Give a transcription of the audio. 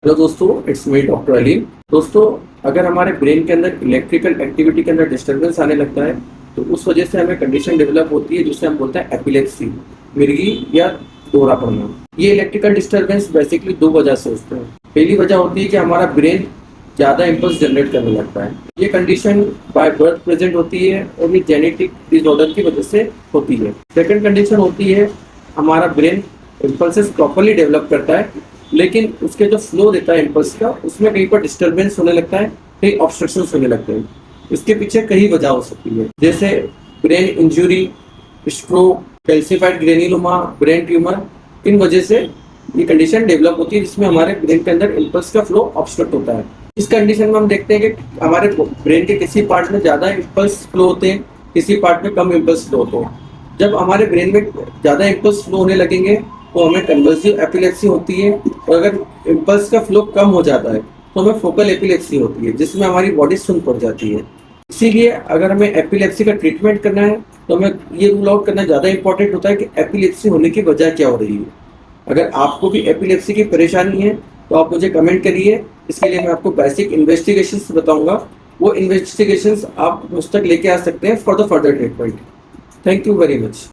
Hello दोस्तों, it's me doctor Ali. दोस्तों, अगर हमारे ब्रेन के अंदर इलेक्ट्रिकल एक्टिविटी के अंदर डिस्टर्बेंस आने लगता है तो उस वजह से हमें कंडीशन डेवलप होती है जिसे हम बोलते हैं एपिलेप्सी, मिर्गी या दौरा पड़ना। ये इलेक्ट्रिकल डिस्टर्बेंस बेसिकली दो वजह से होते हैं। पहली वजह होती है कि हमारा ब्रेन ज़्यादा इम्पल्स जनरेट करने लगता है। ये कंडीशन बाय बर्थ प्रेजेंट होती है और ये जेनेटिक डिसऑर्डर की वजह से होती है। सेकंड कंडीशन होती है हमारा ब्रेन इम्पल्सेस प्रॉपरली डेवलप करता है लेकिन उसके जो फ्लो देता है इम्पल्स का उसमें कहीं पर डिस्टर्बेंस होने लगता है, कहीं ऑब्स्ट्रक्शन होने लगते हैं। इसके पीछे कई वजह हो सकती है, जैसे brain injury, stroke, calcified granuloma, brain tumour. इन वजह से ये कंडीशन डेवलप होती है जिसमें हमारे ब्रेन के अंदर इम्पल्स का फ्लो ऑब्स्ट्रक्ट होता है। इस कंडीशन में हम देखते हैं कि हमारे ब्रेन के किसी पार्ट में ज़्यादा इम्पल्स फ्लो होते हैं, किसी पार्ट में कम इम्पल्स फ्लो होते हैं। जब हमारे ब्रेन में ज़्यादा इम्पल्स फ्लो होने लगेंगे तो हमें कन्वर्सिव एपिलेप्सी होती है, और अगर इम्पल्स का फ्लो कम हो जाता है तो हमें फोकल एपिलेप्सी होती है जिसमें हमारी बॉडी सुन्न पड़ जाती है। इसीलिए अगर हमें एपिलेप्सी का ट्रीटमेंट करना है तो हमें ये रूल आउट करना ज़्यादा इंपॉर्टेंट होता है कि एपिलेप्सी होने की वजह क्या हो रही है। अगर आपको भी एपिलेप्सी की परेशानी है तो आप मुझे कमेंट करिए। इसके लिए मैं आपको बेसिक इन्वेस्टिगेशंस बताऊंगा। वो इन्वेस्टिगेशंस आप मुझ तक लेके आ सकते हैं for the further treatment. Thank you very much.